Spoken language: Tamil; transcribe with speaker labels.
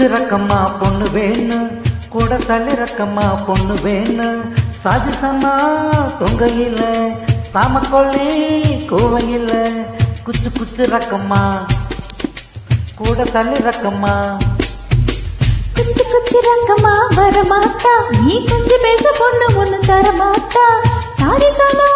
Speaker 1: குச்சு ரக்கம்மா பொண்ணு வேணும், கூட தள்ளி ரக்கம்மா பொண்ணு வேணும். சாதிசமா தொங்கையில சாமக்கொல்லி கூவையில குச்சு குச்சு ரக்கம்மா கூட தள்ளி ரக்கம்மா.
Speaker 2: குச்சி குச்சி ரக்கம்மா வரமாட்டா, நீ கொஞ்சம் பேச பொண்ணு ஒண்ணு தரமாட்டா. சாரி சமா